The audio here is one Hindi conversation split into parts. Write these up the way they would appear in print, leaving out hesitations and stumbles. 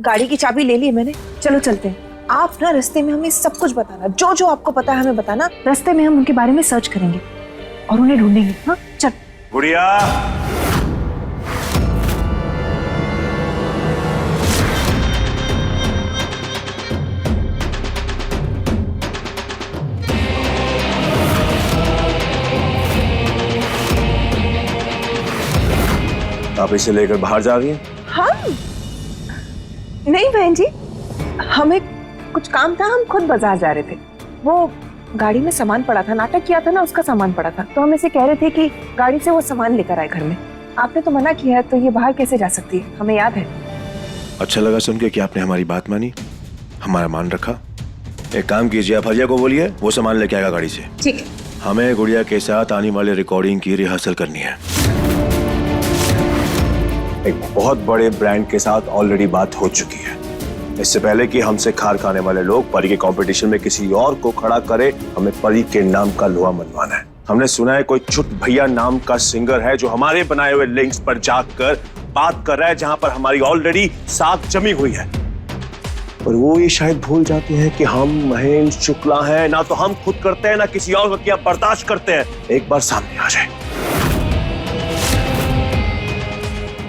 गाड़ी की चाबी ले ली मैंने, चलो चलते हैं। आप ना रास्ते में हमें सब कुछ बताना, जो जो आपको पता है हमें बताना। रास्ते में हम उनके बारे में सर्च करेंगे और उन्हें ढूंढेंगे। हाँ चल। गुड़िया, आप इसे लेकर बाहर जा रही हैं? हम नहीं बहन जी, हमें कुछ काम था, हम खुद बाजार जा रहे थे। वो गाड़ी में सामान पड़ा था, नाटक किया था ना, उसका सामान पड़ा था, तो हम इसे कह रहे थे कि गाड़ी से वो सामान लेकर आए घर में। आपने तो मना किया है, तो ये बाहर कैसे जा सकती है, हमें याद है। अच्छा लगा सुन के कि आपने हमारी बात मानी, हमारा मान रखा। एक काम कीजिए, आप हरिया को बोलिए वो सामान लेके आएगा गाड़ी से। ठीक है। हमें गुड़िया के साथ आने वाले रिकॉर्डिंग की रिहर्सल करनी है। एक बहुत बड़े ब्रांड के साथ ऑलरेडी बात हो चुकी है। इससे पहले कि हमसे खार खाने वाले लोग परी के कंपटीशन में किसी और को खड़ा करे, हमें परी के नाम का लोहा मनवाना है। हमने सुना है कोई छुट भैया नाम का सिंगर है जो हमारे बनाए हुए लिंक्स पर जाकर बात कर रहा है, जहां पर हमारी ऑलरेडी साख जमी हुई है। पर वो ये शायद भूल जाते हैं कि हम महेश शुक्ला हैं, ना तो हम खुद करते हैं ना किसी और को बर्दाश्त करते हैं। एक बार सामने आ जाए,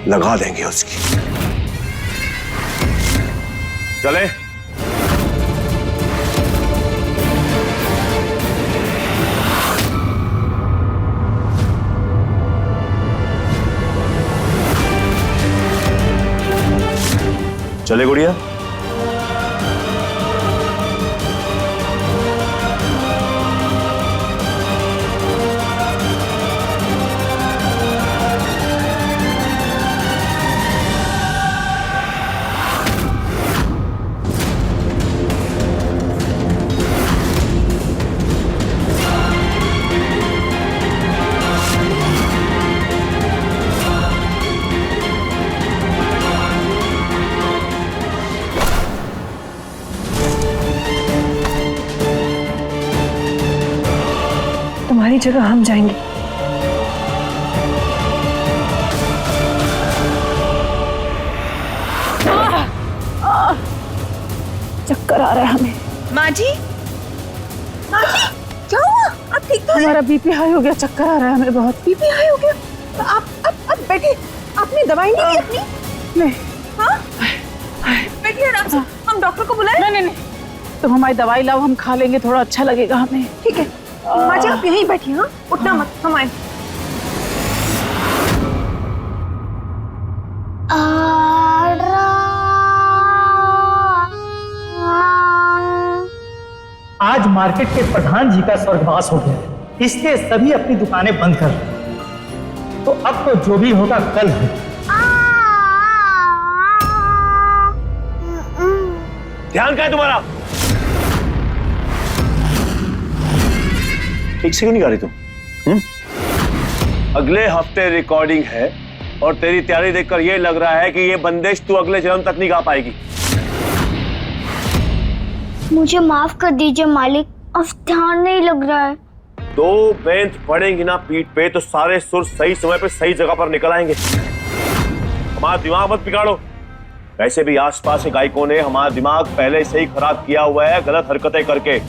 लगा देंगे उसकी। चले। चले गुड़िया। तुम्हारी जगह हम जाएंगे। चक्कर आ रहा है हमें। माँ जी, माँ जी, क्या हुआ? आप ठीक तो हैं? हमारा बीपी हाई हो गया, चक्कर आ रहा है हमें बहुत। बीपी हाई हो गया? तो आप बैठिए। आपने दवाई नहीं ली अपनी? नहीं। हाँ? बैठिए आराम से। हम डॉक्टर को बुलाएं? नहीं, तुम हमारी दवाई लाओ, हम खा लेंगे, थोड़ा अच्छा लगेगा हमें। ठीक है। माँ जी आप यहीं बैठिए। हाँ, उठना मत, हम आए। आज मार्केट के प्रधान जी का स्वर्गवास हो गया, इसलिए सभी अपनी दुकानें बंद कर रहे हैं। तो अब तो जो भी होगा कल है। ध्यान क्या है तुम्हारा? एक सेकंड नहीं गा रही तुम? अगले हफ्ते रिकॉर्डिंग है और तेरी तैयारी देखकर यह लग रहा है कि ये बंदिश तू अगले जन्म तक नहीं गा पाएगी। मुझे माफ कर दीजिए मालिक, अब ध्यान नहीं लग रहा है। दो बेंच पड़ेंगी ना पीठ पे तो सारे सुर सही समय पे सही जगह पर निकल आएंगे। हमारा दिमाग मत बिगाड़ो। वैसे भी आसपास के गायकों ने हमारा दिमाग पहले से ही खराब किया हुआ है गलत हरकतें करके,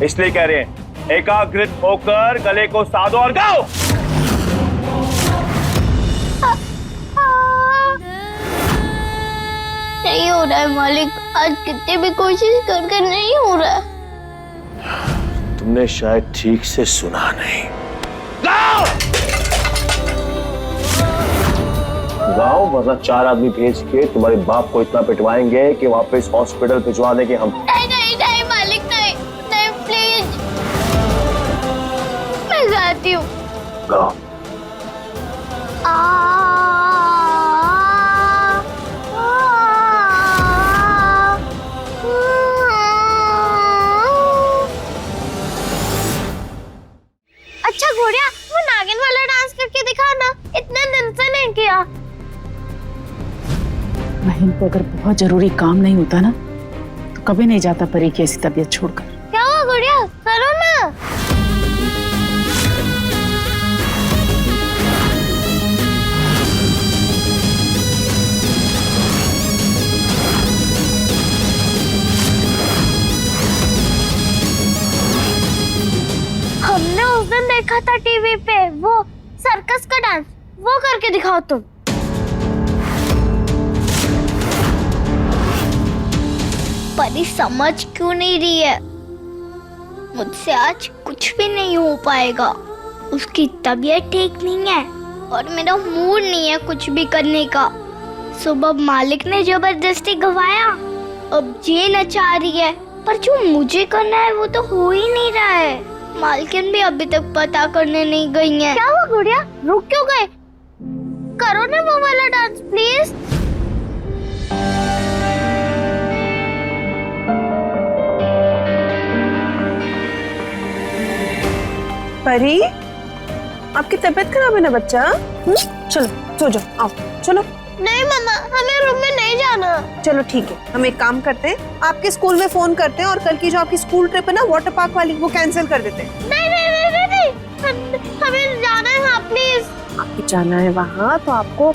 इसलिए कह रहे हैं एकाग्रित होकर गले को साधो और गाओ। नहीं हो रहा है मालिक, आज कितनी भी कोशिश कर नहीं हो रहा है। तुमने शायद ठीक से सुना नहीं। गाओ गाओ, वरना 4 आदमी भेज के तुम्हारे बाप को इतना पिटवाएंगे कि वापस हॉस्पिटल भिजवा देंगे हम। नहीं मालिक, नहीं प्लीज, मैं गाती हूँ। गाओ। अच्छा घोड़िया, वो नागिन वाला डांस करके दिखा ना, इतने दिन से नहीं किया। महिम को अगर बहुत जरूरी काम नहीं होता ना तो कभी नहीं जाता परी की ऐसी तबीयत छोड़कर। क्या हुआ घोड़िया, करो ना। देखा था टीवी पे, वो सर्कस का डांस, वो करके दिखाओ तुम। परी समझ क्यों नहीं रही है? मुझसे आज कुछ भी नहीं हो पाएगा। उसकी तबीयत ठीक नहीं है और मेरा मूड नहीं है कुछ भी करने का। सुबह मालिक ने जबरदस्ती गवाया, अब ये नचा रही है, पर जो मुझे करना है वो तो हो ही नहीं रहा है। मालकिन भी अभी तक पता करने नहीं गई है। क्या हुआ गुड़िया, रुक क्यों गए? करो ना वो वाला डांस प्लीज। परी, आपकी तबीयत खराब है ना बच्चा? चलो सो जाओ, आओ चलो। नहीं मम्मा, हमें रूम में नहीं जाना। चलो ठीक है, हम एक काम करते हैं, आपके स्कूल में फोन करते हैं और कल की जो आपकी स्कूल ट्रिप है ना वाटर पार्क वाली, वो कैंसिल कर देते हैं। नहीं नहीं नहीं नहीं, नहीं। हमें जाना है वहाँ प्लीज। आपको जाना है वहाँ तो आपको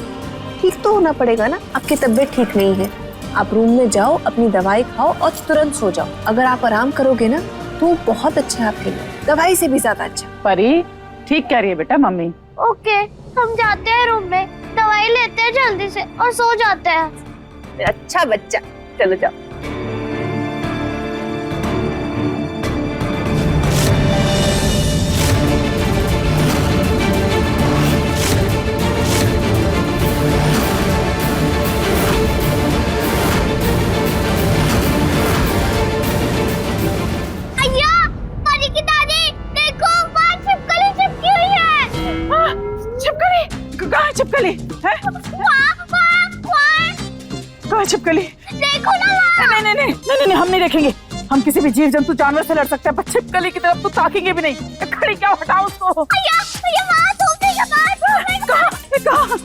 ठीक तो होना पड़ेगा ना। आपकी तबीयत ठीक नहीं है, आप रूम में जाओ, अपनी दवाई खाओ और तुरंत सो जाओ। अगर आप आराम करोगे ना तो बहुत अच्छा है आपके लिए, दवाई से भी ज्यादा अच्छा। परी ठीक कह रही है बेटा मम्मी। ओके, हम जाते हैं रूम में, दवाई लेते हैं जल्दी से और सो जाते हैं। अच्छा बच्चा, चलो जाओ। अय्या, परी की दादी, देखो वहाँ छिपकली चिपकी हुई है। छिपकली? कहाँ है छिपकली? है? कहाँ है छिपकली? देखो ना वहाँ। नहीं नहीं नहीं नहीं नहीं, हम नहीं देखेंगे। हम किसी भी जीव जंतु जानवर से लड़ सकते हैं, पर छिपकली की तरफ तो ताकेंगे भी नहीं। खड़ी क्या, हटाओ उसको। अय्या वहाँ सोफे के पास। कहाँ?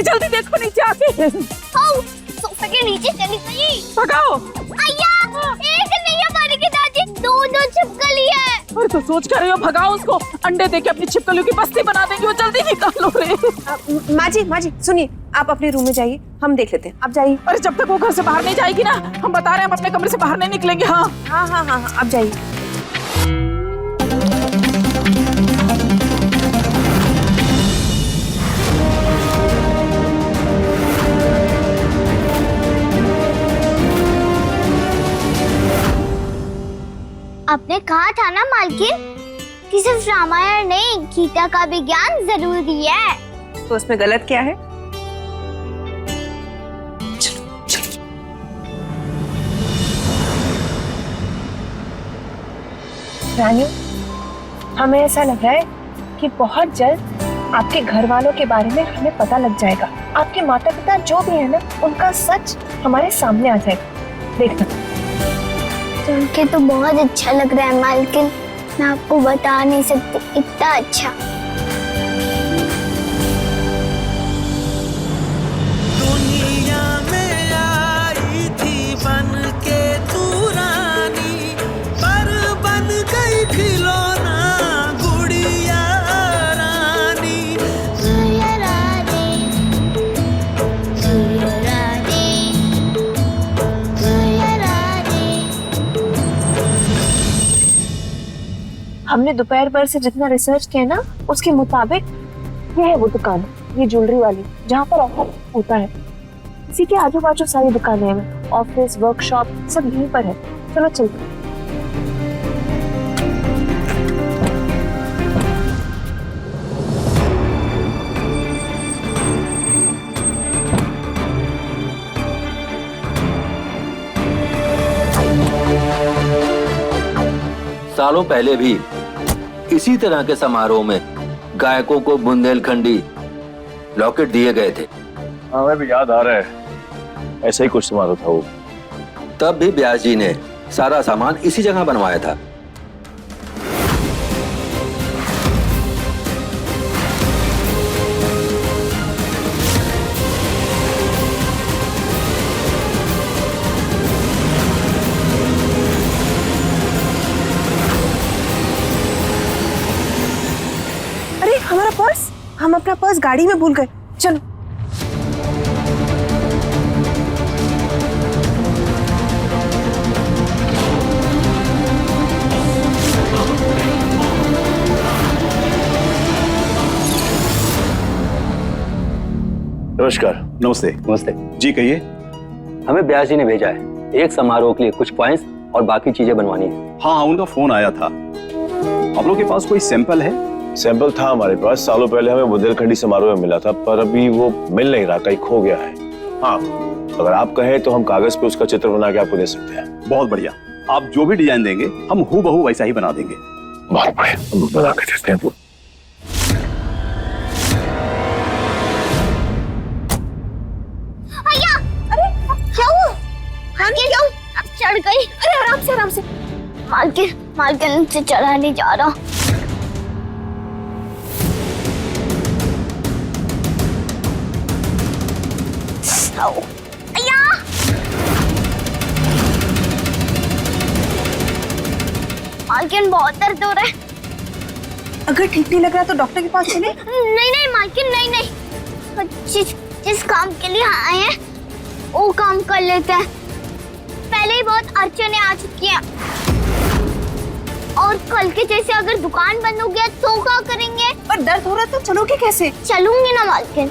जल्दी देखो नीचे आके। सोफे के नीचे चली गई। भगाओ। अय्या, एक नहीं है परी की दादी, दो छिपकली है। अरे तो सोच कर रही हो, भगाओ उसको। अंडे देके अपनी छिपकलियों की बस्ती बना देंगे, वो जल्दी निकालो रे। माँ जी सुनिए, आप अपने रूम में जाइए, हम देख लेते हैं, आप जाइए। अरे जब तक वो घर से बाहर नहीं जाएगी ना, हम बता रहे हैं, हम अपने कमरे से बाहर नहीं निकलेंगे। हाँ हाँ हाँ हाँ, आप जाइए। आपने कहा था ना मालकिन कि सिर्फ रामायण नहीं, गीता का भी ज्ञान जरूरी है। तो उसमें गलत क्या है? चलो चलो। रानी, हमें ऐसा लग रहा है कि बहुत जल्द आपके घर वालों के बारे में हमें पता लग जाएगा। आपके माता पिता जो भी है ना, उनका सच हमारे सामने आ जाएगा। देखना। सुन के तो बहुत अच्छा लग रहा है मालकिन, मैं आपको बता नहीं सकती, इतना अच्छा। दुनिया में आई थी बन के तू रानी, पर बन गई खिलौना गुड़िया रानी। गुड़िया रानी, गुड़िया रानी, गुड़िया रानी। हमने दोपहर भर से जितना रिसर्च किया ना, उसके मुताबिक यह है वो दुकान, ये ज्वेलरी वाली, जहाँ पर ऑफर होता है। इसी के आजू बाजू सारी दुकानें हैं, ऑफिस, वर्कशॉप सब यहीं पर है। चलो चलते हैं। सालों पहले भी इसी तरह के समारोह में गायकों को बुंदेलखंडी लॉकेट दिए गए थे। हाँ, हमें भी याद आ रहा है, ऐसा ही कुछ समारोह था वो। तब भी ब्यास जी ने सारा सामान इसी जगह बनवाया था। अरे हमारा पर्स, हम अपना पर्स गाड़ी में भूल गए। चलो। नमस्कार। नमस्ते। नमस्ते। जी कहिए। हमें ब्यास जी ने भेजा है एक समारोह के लिए कुछ पॉइंट्स और बाकी चीजें बनवानी है। हाँ, उनका फोन आया था। आप लोग के पास कोई सैंपल है? सैंपल था हमारे पास, सालों पहले हमें बुंदेलखंडी समारोह में मिला था, पर अभी वो मिल नहीं रहा, कहीं खो गया है। हाँ, अगर आप कहें तो हम कागज पे उसका चित्र बना के आपको दे सकते हैं। बहुत बढ़िया। आप जो भी डिजाइन देंगे हम हूबहू वैसा ही बना देंगे। बहुत बढ़िया, हम बना के देते हैं। क्या हुआ? मालकिन क्यों? अब चढ़ गई। अरे आराम से आराम से। मालकिन से चढ़ा नहीं जा रहा। अय्या! मालकिन बहुत दर्द हो रहा है। अगर ठीक नहीं लग रहा तो डॉक्टर के पास चले। नहीं मालकिन, नहीं। जिस काम के लिए आए हैं वो काम कर लेते हैं। पहले ही बहुत अड़चने आ चुकी हैं और कल के जैसे अगर दुकान बंद हो गया तो क्या करेंगे? पर दर्द हो रहा तो चलोगे कैसे? चलूंगी ना मालकिन।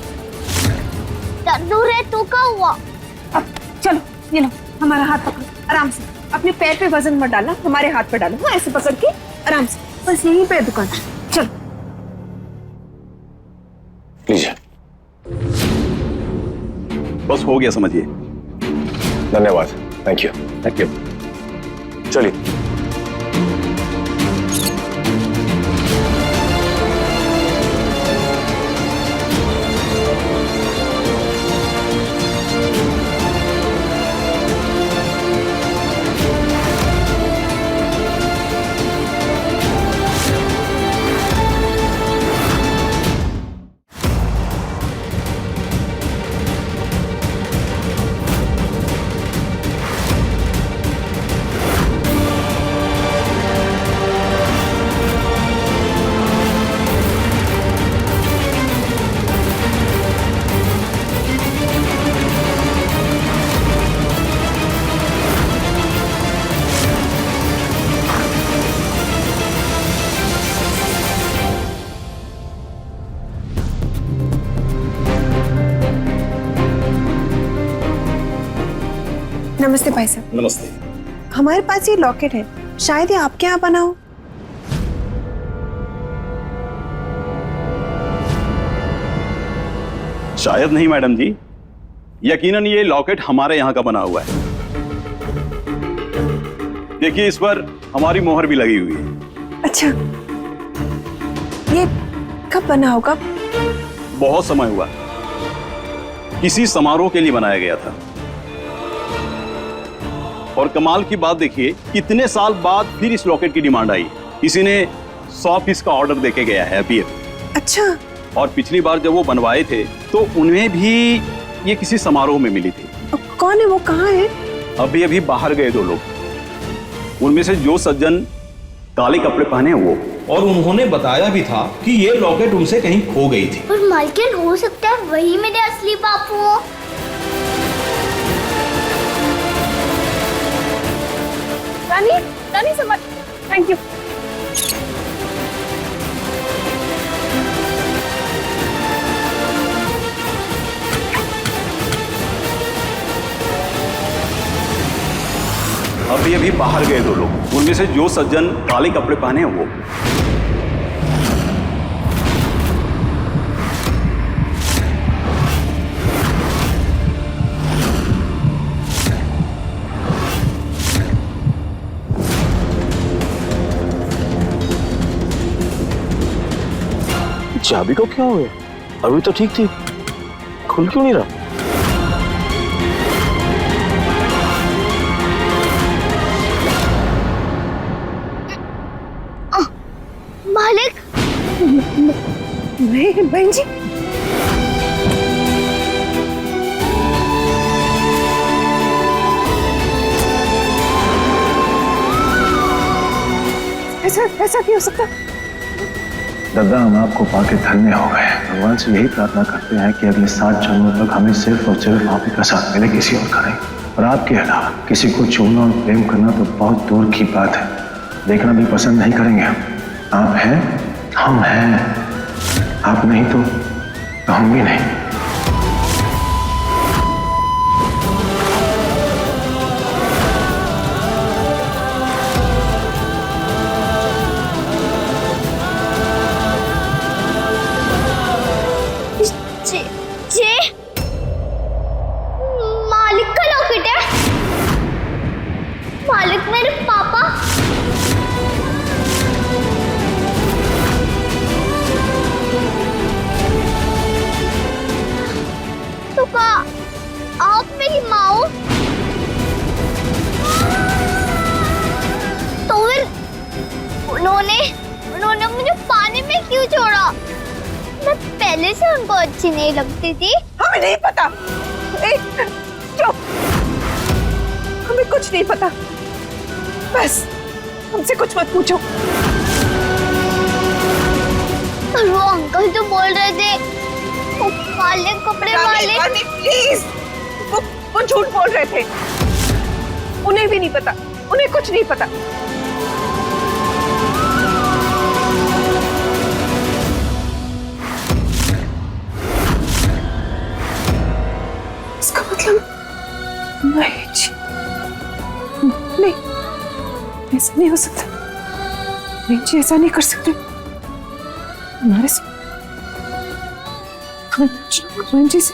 दर्द हो रहा है तो क्या हुआ? अब चलो, ये लो हमारा हाथ पकड़ो आराम से। अपने पैर पे वजन मत डालना, हमारे हाथ पे डालो। हाँ, ऐसे पकड़ के आराम से। बस यहीं पे है दुकान। चलो लीजिए। बस हो गया समझिए। धन्यवाद। Thank you. Thank you. चलिए। नमस्ते भाई साहब। नमस्ते। हमारे पास ये लॉकेट है, शायद ये आपके यहाँ बना हो। शायद नहीं मैडम जी, यकीनन ये लॉकेट हमारे यहाँ का बना हुआ है। देखिए इस पर हमारी मोहर भी लगी हुई है। अच्छा, ये कब बना होगा? बहुत समय हुआ, किसी समारोह के लिए बनाया गया था। और कमाल की बात देखिए, कितने साल बाद फिर इस लॉकेट की डिमांड आई। किसी ने 100 पीस का ऑर्डर देके गया है अभी। अच्छा। और पिछली बार जब वो बनवाए थे तो उन्हें भी ये किसी समारोह में मिली थी। कौन है वो, कहाँ है? अभी बाहर गए 2 लोग। उनमें से जो सज्जन काले कपड़े पहने हैं वो, और उन्होंने बताया भी था कि ये लॉकेट उनसे कहीं खो गई थी। और मालकिन हो सकता है वही मेरे असली बापू हो। रानी समझ। Thank you. अभी बाहर गए 2 लोग। उनमें से जो सज्जन काले कपड़े पहने हैं वो। चाबी को क्या हो गया? अभी तो ठीक थी, खुल क्यों नहीं रहा? मालिक। नहीं बहन जी। ऐसा क्यों हो सकता? दादा, हम आपको पाके धन्य हो गए। भगवान से यही प्रार्थना करते हैं कि अगले 7 जन्मों तक हमें सिर्फ और सिर्फ आप ही का साथ मिले, किसी और का नहीं। और आपके अलावा किसी को छूना और प्रेम करना तो बहुत दूर की बात है, देखना भी पसंद नहीं करेंगे हम। आप हैं, हम हैं। आप नहीं तो हम भी नहीं। ये मालिक का लॉकेट है। मालिक मेरे पापा। तो क्या आप मेरी माँ हो? तो फिर उन्होंने मुझे पानी में क्यों छोड़ा? मैं पहले से उनको अच्छी नहीं लगती थी। हमें नहीं पता। चुप, हमें कुछ नहीं पता। बस हमसे कुछ मत पूछो। और वो अंकल तो बोल रहे थे वो काले कपड़े वाले। प्लीज, वो झूठ बोल रहे थे। उन्हें भी नहीं पता, उन्हें कुछ नहीं पता। इसका मतलब नहीं जी, नहीं, ऐसा नहीं हो सकता। नहीं जी, ऐसा नहीं कर सकते। हमारे से भगवान जी से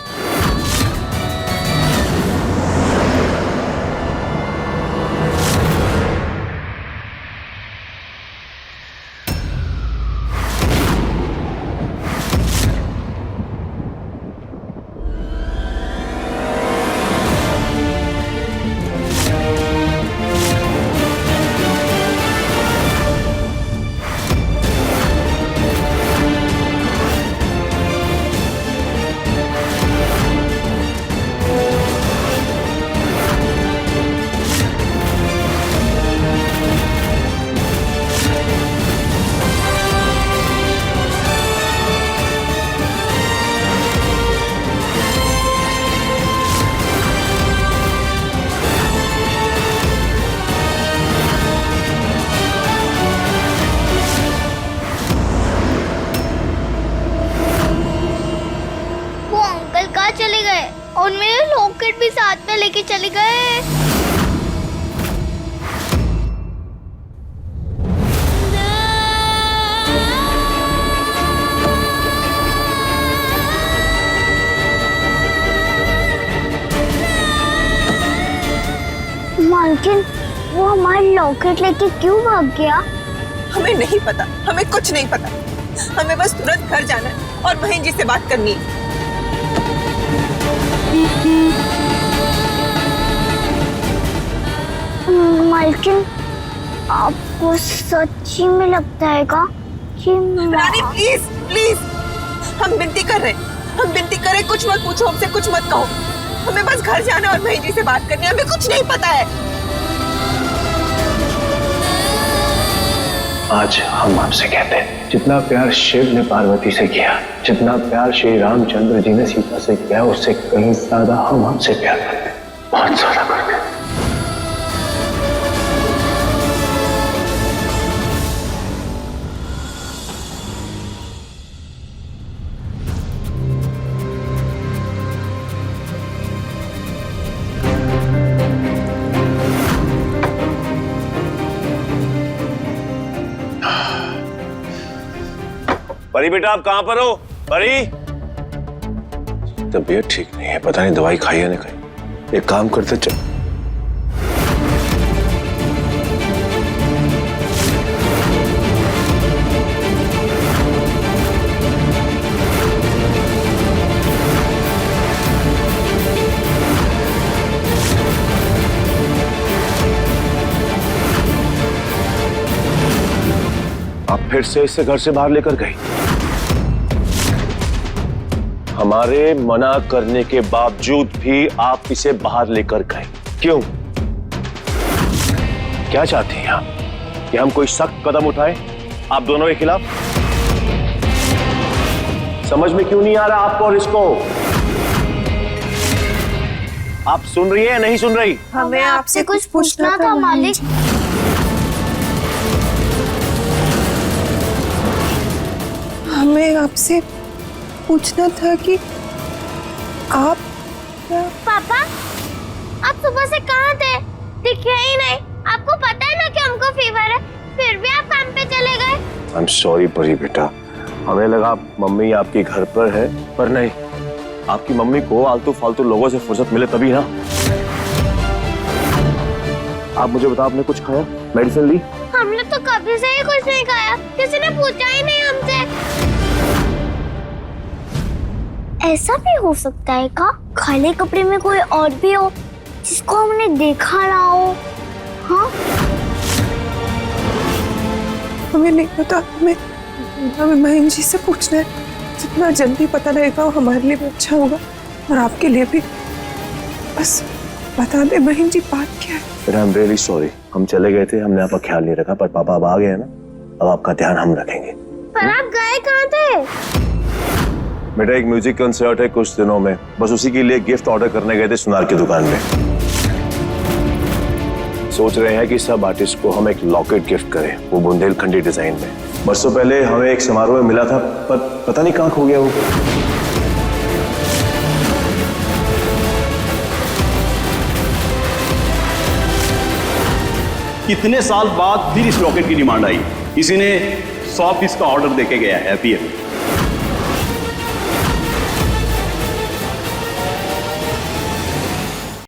चले गए और मेरे लॉकेट भी साथ में लेके चले गए। मालकिन, वो हमारा लॉकेट लेके क्यों भाग गया? हमें नहीं पता, हमें कुछ नहीं पता। हमें बस तुरंत घर जाना है और महेंद्र जी से बात करनी है। मालकिन, आपको सच्ची में लगता है का कि रानी प्लीज प्लीज, हम विनती कर रहे हैं, हम विनती कर रहे हैं, कुछ मत पूछो, हमसे कुछ मत कहो। हमें बस घर जाना और महेंद्र जी से बात करनी है। हमें कुछ नहीं पता है। आज हम आपसे कहते हैं, जितना प्यार शिव ने पार्वती से किया, जितना प्यार श्री रामचंद्र जी ने सीता से किया, उससे कहीं ज्यादा हम आपसे प्यार करते हैं, बहुत ज्यादा करते हैं। परी बेटा, आप कहां पर हो? परी, तबीयत ठीक नहीं है, पता नहीं दवाई खाई है नहीं खाई। एक काम करते चल। आप फिर से इसे घर से बाहर लेकर गई, हमारे मना करने के बावजूद भी आप इसे बाहर लेकर गए। क्यों? क्या चाहती हैं आप? कि हम कोई सख्त कदम उठाएं आप दोनों के खिलाफ? समझ में क्यों नहीं आ रहा आपको और इसको? आप सुन रही है या नहीं सुन रही? हमें आपसे कुछ पूछना था मालिक। हमें आपसे पूछना था कि आप पापा, आप सुबह से कहाँ थे? दिखे ही नहीं। आपको पता है ना कि हमको फीवर है, फिर भी आप काम पे चले गए। आई एम सॉरी परी बेटा, हमें लगा मम्मी आपके घर पर है, पर नहीं, आपकी मम्मी को आलतू फालतू लोगों से फुर्सत मिले तभी ना। आप मुझे बताओ, आपने कुछ खाया, मेडिसिन ली? हमने तो कभी से ही कुछ नहीं खाया, किसी ने पूछा ही नहीं हमसे। ऐसा भी हो सकता है का खाली कपड़े में कोई और भी हो जिसको हमने देखा ना हो? हाँ, हमें नहीं पता, हमें महेंद्र जी से पूछना है। जितना जल्दी पता लगेगा वो हमारे लिए भी अच्छा होगा और आपके लिए भी। बस बता दे महेंद्र जी बात क्या है। आई एम रियली सॉरी, हम चले गए थे, हमने आपका ख्याल नहीं रखा, पर पापा अब आ गए हैं ना, अब आपका ध्यान हम रखेंगे। पर आप गए कहाँ थे? बेटा एक म्यूजिक कंसर्ट है कुछ दिनों में, बस उसी के लिए गिफ्ट ऑर्डर करने गए थे सुनार की दुकान में। सोच रहे हैं कि सब आर्टिस्ट को हम एक लॉकेट गिफ्ट करें, वो बुंदेलखंडी डिजाइन में। बरसों पहले हमें एक समारोह में मिला था, पर पता नहीं कहाँ खो गया वो। कितने साल बाद फिर इस लॉकेट की डिमांड आई, किसी ने 100 पीस का ऑर्डर देके गया है अभी।